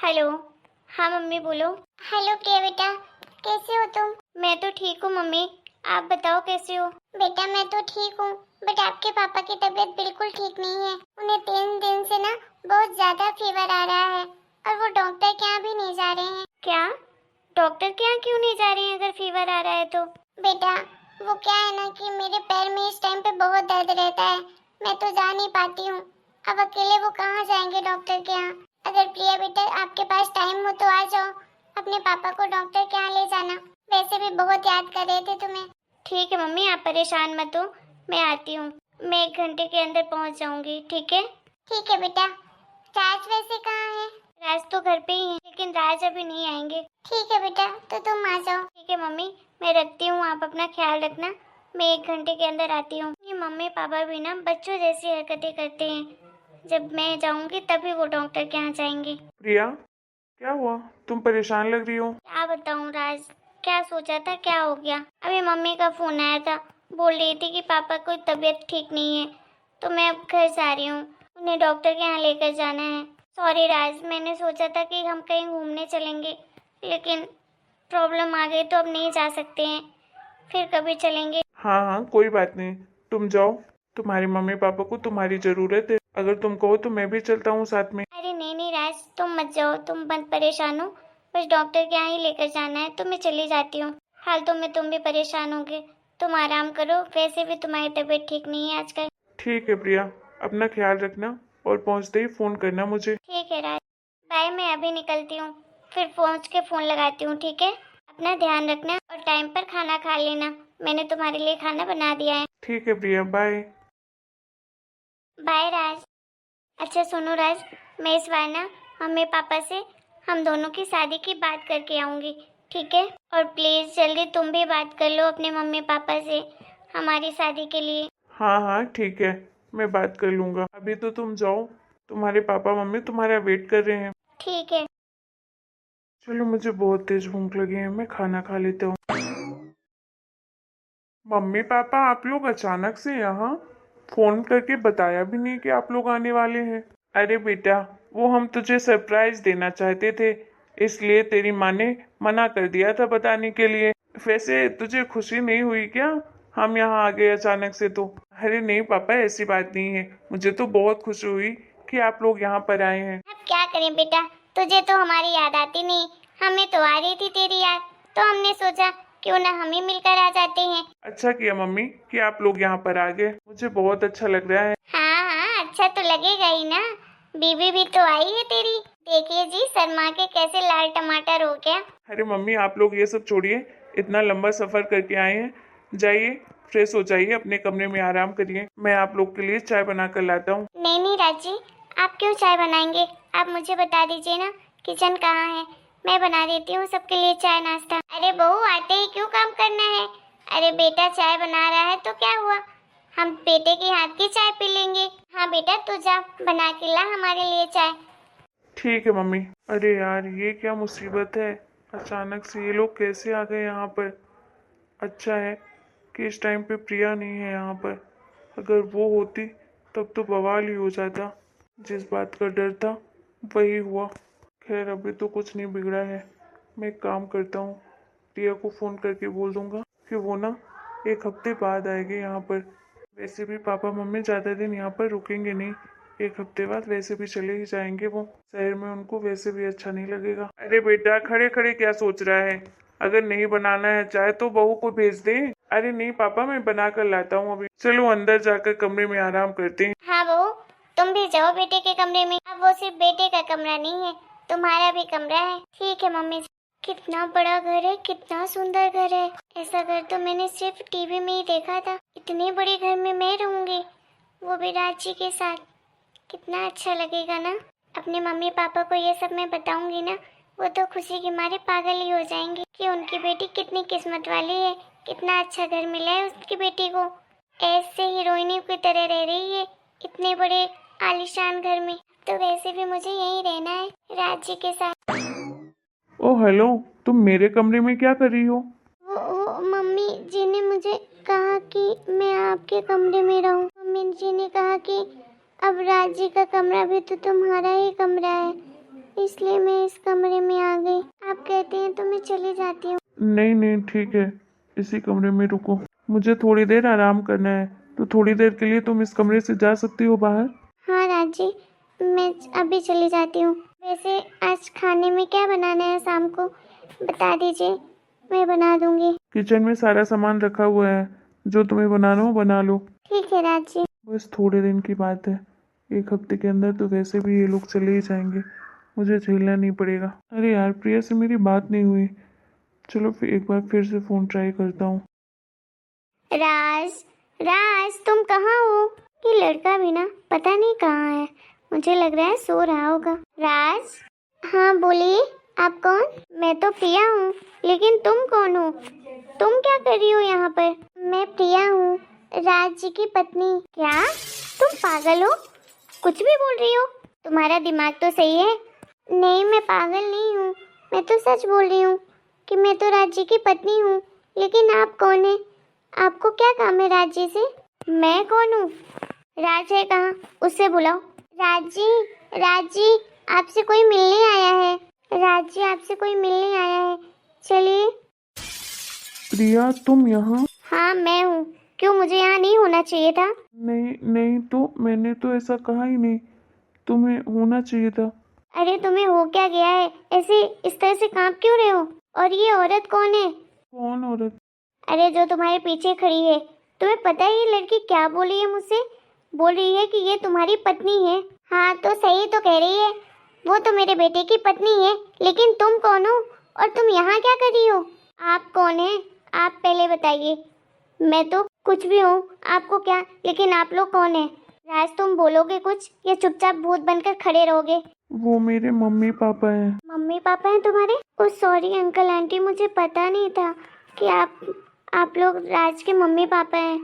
Hello. हाँ mummy बोलो। Hello प्रिया बेटा, कैसे हो तुम? मैं तो ठीक हूँ मम्मी, आप बताओ कैसे हो? बेटा मैं तो ठीक हूँ, बट आपके पापा की तबीयत बिल्कुल ठीक नहीं है। उन्हें 3 दिन से ना बहुत ज्यादा फीवर आ रहा है और वो डॉक्टर के यहाँ भी नहीं जा रहे हैं। क्या? डॉक्टर के यहाँ क्यों नहीं जा रही हैं अगर फीवर आ रहा है तो? बेटा वो क्या है ना कि मेरे पैर में इस टाइम पे बहुत दर्द रहता है, मैं तो जा नहीं पाती हूँ। अब अकेले वो कहाँ जाएंगे डॉक्टर के यहाँ। अगर प्रिया बेटा आपके पास टाइम हो तो आ जाओ, अपने पापा को डॉक्टर के यहाँ ले जाना। वैसे भी बहुत याद कर रहे थे तुम्हें। ठीक है मम्मी, आप परेशान मत हो, मैं आती हूँ। मैं 1 घंटे के अंदर पहुँच जाऊँगी, ठीक है? ठीक है बेटा। राज वैसे कहाँ है? राज तो घर पे ही है, लेकिन राज अभी नहीं आएंगे। ठीक है बेटा, तो तुम आ जाओ। ठीक है मम्मी, मैं रखती हूँ, आप अपना ख्याल रखना। मैं 1 घंटे के अंदर आती हूँ। ये मम्मी पापा भी ना बच्चों जैसी हरकतें करते हैं। जब मैं जाऊँगी तभी वो डॉक्टर के यहाँ जाएंगे। प्रिया, क्या हुआ? तुम परेशान लग रही हो। क्या बताऊँ राज, क्या सोचा था क्या हो गया। अभी मम्मी का फोन आया था, बोल रही थी कि पापा को तबीयत ठीक नहीं है, तो मैं अब घर जा रही हूँ, उन्हें डॉक्टर के यहाँ लेकर जाना है। सॉरी राज, मैंने सोचा था कि हम कहीं घूमने चलेंगे, लेकिन प्रॉब्लम आ गई तो अब नहीं जा सकते हैं, फिर कभी चलेंगे। हाँ हाँ, कोई बात नहीं, तुम जाओ। तुम्हारे मम्मी पापा को तुम्हारी जरूरत है, अगर तुम कहो तो मैं भी चलता हूँ साथ में। अरे नहीं नहीं राज, तुम मत जाओ, तुम मत परेशान हो। बस डॉक्टर के यहाँ ही लेकर जाना है तो मैं चली जाती हूँ। फालतू में तुम भी परेशान होगे, तुम आराम करो, वैसे भी तुम्हारी तबीयत ठीक नहीं है आजकल। ठीक है प्रिया, अपना ख्याल रखना और पहुँचते ही फोन करना मुझे। ठीक है राज, बाय, मैं अभी निकलती हूँ, फिर पहुँच के फ़ोन लगाती हूँ, ठीक है? अपना ध्यान रखना और टाइम पर खाना खा लेना, मैंने तुम्हारे लिए खाना बना दिया है। ठीक है प्रिया, बाय। बाय राज। अच्छा सुनो राज, मैं इस बार ना मम्मी पापा से हम दोनों की शादी की बात करके आऊँगी, ठीक है? और प्लीज़ जल्दी तुम भी बात कर लो अपने मम्मी पापा से हमारी शादी के लिए। हाँ हाँ ठीक है, मैं बात कर लूँगा। अभी तो तुम जाओ, तुम्हारे पापा मम्मी तुम्हारा वेट कर रहे हैं। ठीक है। चलो, मुझे बहुत तेज भूख लगी है, मैं खाना खा लेता हूँ। मम्मी पापा, आप लोग अचानक से यहाँ? फोन करके बताया भी नहीं कि आप लोग आने वाले हैं। अरे बेटा, वो हम तुझे सरप्राइज देना चाहते थे, इसलिए तेरी माँ ने मना कर दिया था बताने के लिए। वैसे तुझे खुशी नहीं हुई क्या हम यहाँ आ गए अचानक से तो? अरे नहीं पापा, ऐसी बात नहीं है, मुझे तो बहुत खुशी हुई कि आप लोग यहाँ पर आए हैं। अब क्या करें बेटा, तुझे तो हमारी याद आती नहीं, हमें तो आ रही थी तेरी याद, तो हमने सोचा क्यों ना हम ही मिलकर आ जाते हैं। अच्छा किया मम्मी कि आप लोग यहाँ पर आ गए, मुझे बहुत अच्छा लग रहा है। हाँ हाँ, अच्छा तो लगेगा ही ना, बीवी भी तो आई है तेरी। देखिए जी, शर्मा के कैसे लाल टमाटर हो गया। अरे मम्मी, आप लोग ये सब छोड़िए, इतना लंबा सफर करके आए हैं, जाइए फ्रेश हो जाइए, अपने कमरे में आराम करिए, मैं आप लोग के लिए चाय बना कर लाता हूँ। नहीं नहीं राजी, आप क्यों चाय बनाएंगे, आप मुझे बता दीजिए ना किचन कहाँ है, मैं बना देती हूँ सबके लिए चाय नाश्ता। अरे बहू, आते ही क्यों काम करना है। अरे बेटा चाय बना रहा है तो क्या हुआ, हम बेटे के हाथ की चाय पी लेंगे। हाँ बेटा तू जा, बना के ला हमारे लिए चाय। ठीक है मम्मी। अरे यार, ये क्या मुसीबत है, अचानक से ये लोग कैसे आ गए यहाँ पर। अच्छा है कि इस टाइम पे प्रिया नहीं है यहाँ पर, अगर वो होती तब तो बवाल ही हो जाता। जिस बात का डर था वही हुआ। खैर, अभी तो कुछ नहीं बिगड़ा है, मैं एक काम करता हूँ, प्रिया को फ़ोन करके बोल दूंगा कि वो ना 1 हफ्ते बाद आएंगे यहाँ पर। वैसे भी पापा मम्मी ज़्यादा दिन यहाँ पर रुकेंगे नहीं, 1 हफ्ते बाद वैसे भी चले ही जाएंगे वो शहर में, उनको वैसे भी अच्छा नहीं लगेगा। अरे बेटा, खड़े खड़े क्या सोच रहा है, अगर नहीं बनाना है चाहे तो बहू को भेज दे। अरे नहीं पापा, मैं बना कर लाता हूँ अभी। चलो अंदर जाकर कमरे में आराम करते हैं। हाँ बहू, तुम भी जाओ बेटे के कमरे में, अब वो सिर्फ बेटे का कमरा नहीं है, तुम्हारा भी कमरा है। ठीक है मम्मी। कितना बड़ा घर है, कितना सुंदर घर है, ऐसा घर तो मैंने सिर्फ टीवी में ही देखा था। इतने बड़े घर में मैं रहूंगी, वो भी राजी के साथ, कितना अच्छा लगेगा ना। अपने मम्मी पापा को ये सब मैं बताऊंगी ना, वो तो खुशी के मारे पागल ही हो जाएंगे कि उनकी बेटी कितनी किस्मत वाली है, कितना अच्छा घर मिला है उसकी बेटी को, ऐसे हीरोइनी की तरह रह रही है इतने बड़े आलीशान घर में। तो वैसे भी मुझे यहीं रहना है राजी के साथ। ओह हेलो, तुम मेरे कमरे में क्या कर रही हो? वो मम्मी जी ने मुझे कहा कि मैं आपके कमरे में रहूं। मम्मी जी ने कहा कि अब राजी का कमरा भी तो तुम्हारा ही कमरा है, इसलिए मैं इस कमरे में आ गई। आप कहते हैं तो मैं चली जाती हूँ। नहीं नहीं ठीक है, इसी कमरे में रुको, मुझे थोड़ी देर आराम करना है, तो थोड़ी देर के लिए तुम इस कमरे से जा सकती हो बाहर। हाँ राज जी, मैं अभी चली जाती हूँ। वैसे आज खाने में क्या बनाना है शाम को बता दीजिए, मैं बना दूंगी। किचन में सारा सामान रखा हुआ है, जो तुम्हें बनाना हो बना लो। ठीक है राज जी। बस थोड़े दिन की बात है, 1 हफ्ते के अंदर तो वैसे भी ये लोग चले ही जाएंगे, मुझे झेलना नहीं पड़ेगा। अरे यार, प्रिया से मेरी बात नहीं हुई, चलो फिर एक बार फिर से फ़ोन ट्राई करता हूँ। राज, राज तुम कहाँ हो? ये लड़का भी ना पता नहीं कहाँ है, मुझे लग रहा है सो रहा होगा। राज, हाँ बोलिए, आप कौन? मैं तो प्रिया हूँ, लेकिन तुम कौन हो? तुम क्या कर रही हो यहाँ पर? मैं प्रिया हूँ, राज जी की पत्नी। क्या तुम पागल हो? कुछ भी बोल रही हो? तुम्हारा दिमाग तो सही है। नहीं, मैं पागल नहीं हूँ, मैं तो सच बोल रही हूँ कि मैं तो राज जी की पत्नी हूँ। लेकिन आप कौन है? आपको क्या काम है राज जी से? मैं कौन हूँ? राज है कहाँ? उससे बुलाओ। राज जी आपसे कोई मिलने आया है। राज जी आपसे कोई मिलने आया है, चलिए। प्रिया तुम यहाँ? हाँ मैं हूँ, क्यों मुझे यहाँ नहीं होना चाहिए था? नहीं नहीं, तो मैंने तो ऐसा कहा ही नहीं, तुम्हें होना चाहिए था। अरे तुम्हें हो क्या गया है? ऐसे इस तरह से कांप क्यों रहे हो? और ये औरत कौन है? कौन औरत? अरे जो तुम्हारे पीछे खड़ी है। तुम्हें पता है ये लड़की क्या बोली है मुझसे? बोल रही है कि ये तुम्हारी पत्नी है। हाँ तो सही तो कह रही है, वो तो मेरे बेटे की पत्नी है। लेकिन तुम कौन हो और तुम यहाँ क्या कर रही हो? आप कौन है, आप पहले बताइए। मैं तो कुछ भी हूँ, आपको क्या, लेकिन आप लोग कौन है? राज तुम बोलोगे कुछ या चुपचाप भूत बनकर खड़े रहोगे? वो मेरे मम्मी पापा हैं। मम्मी पापा हैं तुम्हारे? ओ सॉरी अंकल आंटी, मुझे पता नहीं था कि आप लोग राज के मम्मी पापा हैं।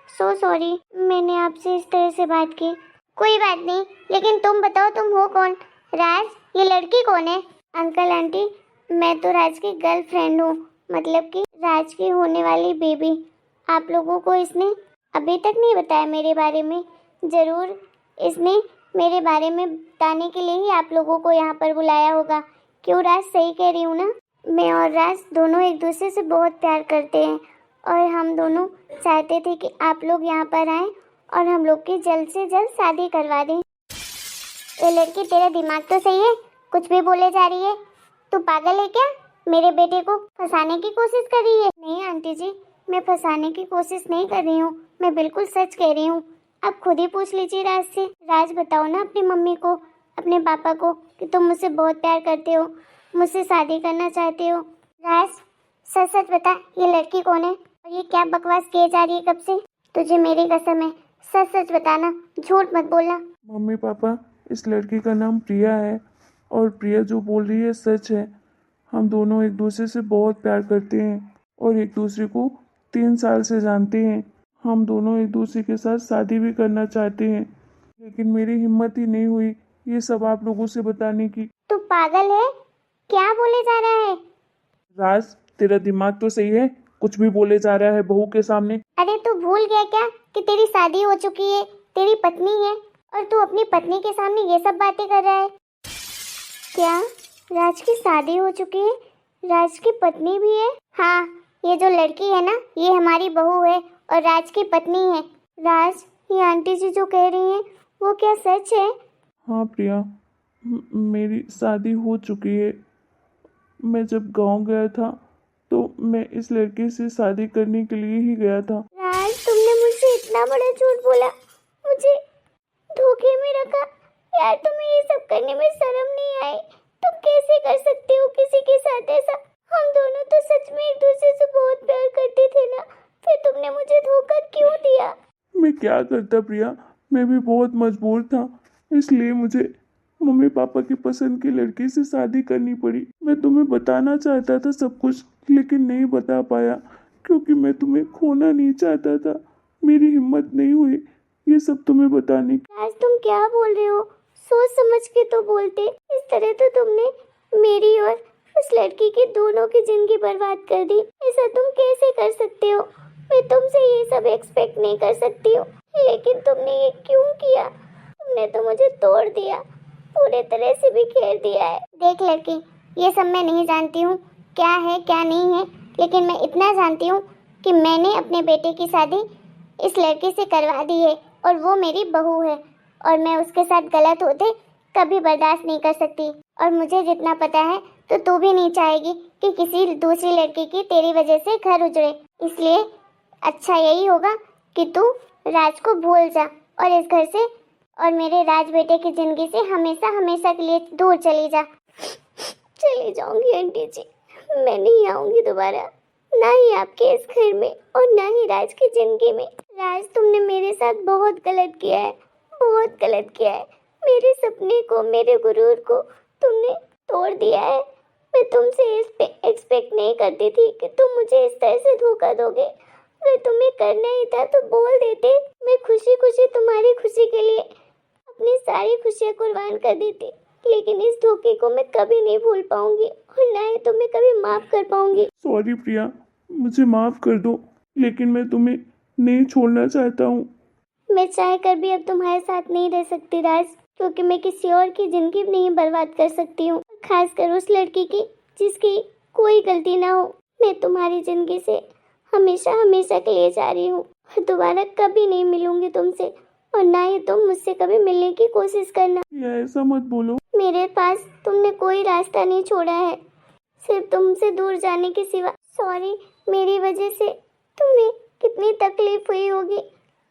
सो सॉरी, मैंने आपसे इस तरह से बात की। कोई बात नहीं, लेकिन तुम बताओ तुम हो कौन? राज, ये लड़की कौन है? अंकल आंटी, मैं तो राज की गर्लफ्रेंड हूँ, मतलब कि राज की होने वाली बेबी। आप लोगों को इसने अभी तक नहीं बताया मेरे बारे में। ज़रूर इसने मेरे बारे में बताने के लिए ही आप लोगों को यहाँ पर बुलाया होगा। क्यों राज, सही कह रही हूँ ना? मैं और राज दोनों एक दूसरे से बहुत प्यार करते हैं और हम दोनों चाहते थे कि आप लोग यहाँ पर आएं और हम लोग की जल्द से जल्द शादी करवा दें। ये लड़की, तेरा दिमाग तो सही है, कुछ भी बोले जा रही है। तू पागल है क्या? मेरे बेटे को फंसाने की कोशिश कर रही है? नहीं आंटी जी, मैं फंसाने की कोशिश नहीं कर रही हूँ, मैं बिल्कुल सच कह रही हूँ। आप खुद ही पूछ लीजिए राज से। राज बताओ ना अपनी मम्मी को, अपने पापा को कि तुम मुझसे बहुत प्यार करते हो, मुझसे शादी करना चाहते हो। राज सच सच बता, ये लड़की कौन है और ये क्या बकवास किए जा रही है कब से? तुझे मेरी कसम है, सच सच बताना, झूठ मत बोलना। मम्मी पापा, इस लड़की का नाम प्रिया है और प्रिया जो बोल रही है सच है। हम दोनों एक दूसरे से बहुत प्यार करते हैं और एक दूसरे को 3 साल से जानते हैं। हम दोनों एक दूसरे के साथ शादी भी करना चाहते हैं, लेकिन मेरी हिम्मत ही नहीं हुई ये सब आप लोगों से बताने की। तू पागल है, क्या बोले जा रहा है? राज, तेरा दिमाग तो सही है, कुछ भी बोले जा रहा है बहू के सामने। अरे तू भूल गया क्या कि तेरी शादी हो चुकी है, तेरी पत्नी है, और तू अपनी पत्नी के सामने ये सब बातें कर रहा है? क्या राज की शादी हो चुकी है, राज की पत्नी भी है? हाँ, ये जो लड़की है ना, ये हमारी बहू है और राज की पत्नी है। राज, ये आंटी जी जो कह रही हैं वो क्या सच है? हाँ प्रिया, मेरी शादी हो चुकी है। मैं जब गांव गया था तो मैं इस लड़के से शादी करने के लिए ही गया था। राज, तुमने मुझसे इतना बड़ा झूठ बोला, मुझे धोखे में रखा। यार तुम्हें ये सब करने में शर्म नहीं आई? तुम कैसे कर सकते हो किसी के साथ ऐसा? हम दोनों तो सच में एक दूसरे से बहुत प्यार करते थे ना, फिर तुमने मुझे धोखा क्यों दिया? मैं क्या करता प्रिया, मैं भी बहुत मजबूर था, इसलिए मुझे मम्मी पापा की पसंद की लड़की से शादी करनी पड़ी। मैं तुम्हें बताना चाहता था सब कुछ, लेकिन नहीं बता पाया क्योंकि मैं तुम्हें खोना नहीं चाहता था। मेरी हिम्मत नहीं हुई ये सब तुम्हें बताने की। राज, तुम क्या बोल रहे हो? सोच समझ के तो बोलते, इस तरह तो तुमने मेरी और उस लड़की की दोनों की जिंदगी बर्बाद कर दी। ऐसा तुम कैसे कर सकते हो? मैं तुमसे ये सब एक्सपेक्ट नहीं कर सकती हूँ, लेकिन तुमने ये क्यों किया? तुमने तो मुझे तोड़ दिया। पूरे तरह से बिखेर दिया है। देख लड़की, ये सब मैं नहीं जानती हूँ क्या है क्या नहीं है, लेकिन मैं इतना जानती हूँ कि मैंने अपने बेटे की शादी इस लड़के से करवा दी है और वो मेरी बहू है और मैं उसके साथ गलत होते कभी बर्दाश्त नहीं कर सकती। और मुझे जितना पता है तो तू भी नहीं चाहेगी कि किसी दूसरी लड़की की तेरी वजह से घर उजड़े, इसलिए अच्छा यही होगा कि तू राज को भूल जा और इस घर से और मेरे राज बेटे की जिंदगी से हमेशा हमेशा के लिए दूर चली जा। चली जाऊंगी आंटी जी, मैं नहीं आऊंगी दोबारा, ना ही आपके इस घर में और ना ही राज की जिंदगी में। राज, तुमने मेरे साथ बहुत गलत किया है, बहुत गलत किया है। मेरे सपने को, मेरे गुरूर को तुमने तोड़ दिया है। मैं तुमसे एक्सपेक्ट नहीं करती थी कि तुम मुझे इस तरह से धोखा दोगे। अगर तुम्हें करना ही था तो बोल देते, मैं खुशी खुशी तुम्हारी खुशी के लिए अपनी सारी खुशियाँ कुर्बान कर देती। लेकिन इस धोखे को मैं कभी नहीं भूल पाऊंगी और ना ही तुम्हें कभी माफ कर पाऊंगी। सॉरी प्रिया, मुझे माफ़ कर दो, लेकिन मैं तुम्हें नहीं छोड़ना चाहता हूँ। मैं चाह कर भी अब तुम्हारे साथ नहीं रह सकती राज, क्योंकि मैं किसी और की जिंदगी नहीं बर्बाद कर सकती हूँ, खासकर उस लड़की की जिसकी कोई गलती ना हो। मैं तुम्हारी जिंदगी से हमेशा हमेशा के लिए जा रही हूँ, दोबारा कभी नहीं मिलूंगी तुमसे और ना ही तुम मुझसे कभी मिलने की कोशिश करना। प्रिया, ऐसा मत बोलो। मेरे पास तुमने कोई रास्ता नहीं छोड़ा है, सिर्फ तुमसे दूर जाने के सिवा। सॉरी, मेरी वजह से तुम्हें कितनी तकलीफ हुई होगी,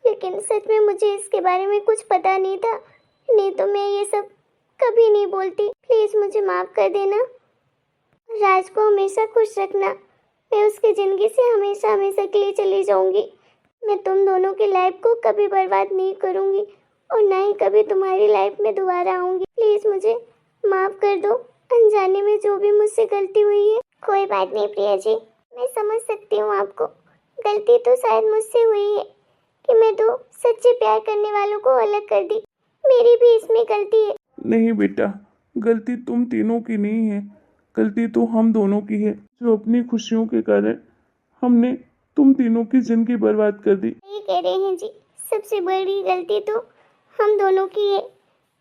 लेकिन सच में मुझे इसके बारे में कुछ पता नहीं था, नहीं तो मैं ये सब कभी नहीं बोलती। प्लीज मुझे माफ कर देना। राज को हमेशा खुश रखना, मैं उसकी जिंदगी से हमेशा हमेशा के लिए चली जाऊंगी। मैं तुम दोनों की लाइफ को कभी बर्बाद नहीं करूंगी और ना ही कभी तुम्हारी लाइफ में दोबारा आऊंगी। प्लीज मुझे माफ कर दो, अनजाने में जो भी मुझसे गलती हुई है। कोई बात नहीं प्रिया जी, मैं समझ सकती हूँ आपको। गलती तो शायद मुझसे हुई है कि मैं दो सच्चे प्यार करने वालों को अलग कर दी, मेरी भी इसमें गलती है। नहीं बेटा, गलती तुम तीनों की नहीं है, गलती तो हम दोनों की है, जो अपनी खुशियों के कारण हमने तुम तीनों की जिंदगी बर्बाद कर दी। सही कह रहे हैं जी, सबसे बड़ी गलती तो हम दोनों की है,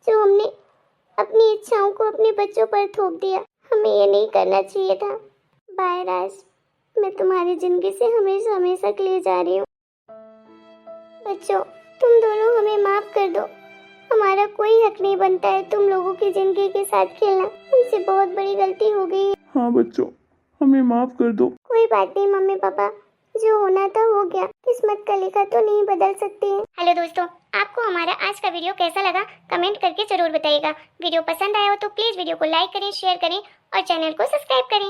जो हमने अपनी इच्छाओं को अपने बच्चों पर थोप दिया। हमें ये नहीं करना चाहिए था। बाय राज, मैं तुम्हारी जिंदगी से हमेशा हमेशा के लिए जा रही हूँ। बच्चों, तुम दोनों हमें माफ कर दो, हमारा कोई हक नहीं बनता है तुम लोगों की जिंदगी के साथ खेलना। हमसे बहुत बड़ी गलती हो गई है। हाँ बच्चों, हमें माफ कर दो। कोई बात नहीं मम्मी पापा, जो होना था हो गया, किस्मत का लिखा तो नहीं बदल सकते हैं। हेलो दोस्तों, आपको हमारा आज का वीडियो कैसा लगा कमेंट करके जरूर बताइएगा। वीडियो पसंद आया हो तो प्लीज वीडियो को लाइक करें, शेयर करें और चैनल को सब्सक्राइब करें।